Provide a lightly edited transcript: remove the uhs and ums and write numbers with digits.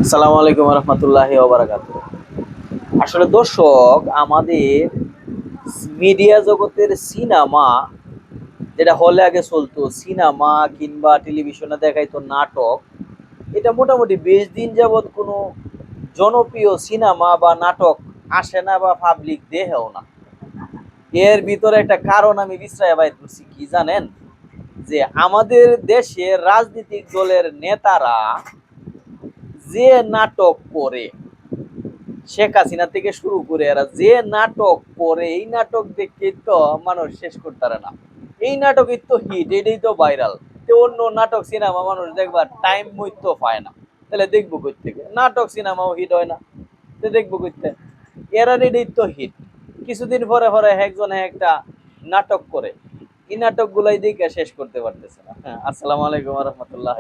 আসসালামু আলাইকুম রহমতুল্লাহি ওয়া বারাকাতুহু। আসলে দর্শক, আমাদের মিডিয়া জগতের সিনেমা, যেটা হলে আগে চলতো সিনেমা কিংবা টেলিভিশনে দেখাইতো নাটক, এটা মোটামুটি 20 দিন যাবৎ কোনো জনপ্রিয় সিনেমা বা নাটক আসে না বা পাবলিক দেখেও না। এর ভিতরে একটা কারণ আমি বিশ্রায় বাইর করছি, কি জানেন? যে আমাদের দেশের রাজনৈতিক দলের নেতারা যে নাটক করে, শেখ হাসিনা থেকে শুরু করে এরা যে নাটক করে, এই নাটক দেখে তো মানুষ শেষ করতে পারে না। এই নাটকই তো হিট, এটাই তো ভাইরাল। তো অন্য নাটক সিনেমা মানুষ দেখবার টাইম মতো পায় না, তাহলে দেখবো কই থেকে? নাটক সিনেমাও হিট হয় না, তো দেখবো কই থেকে? এরা এটাই তো হিট। কিছুদিন পরে পরে একজন একটা নাটক করে, এই নাটক গুলাই দেখে শেষ করতে পারতেছে না। হ্যাঁ, আসসালামু আলাইকুম রহমতুল্লাহ।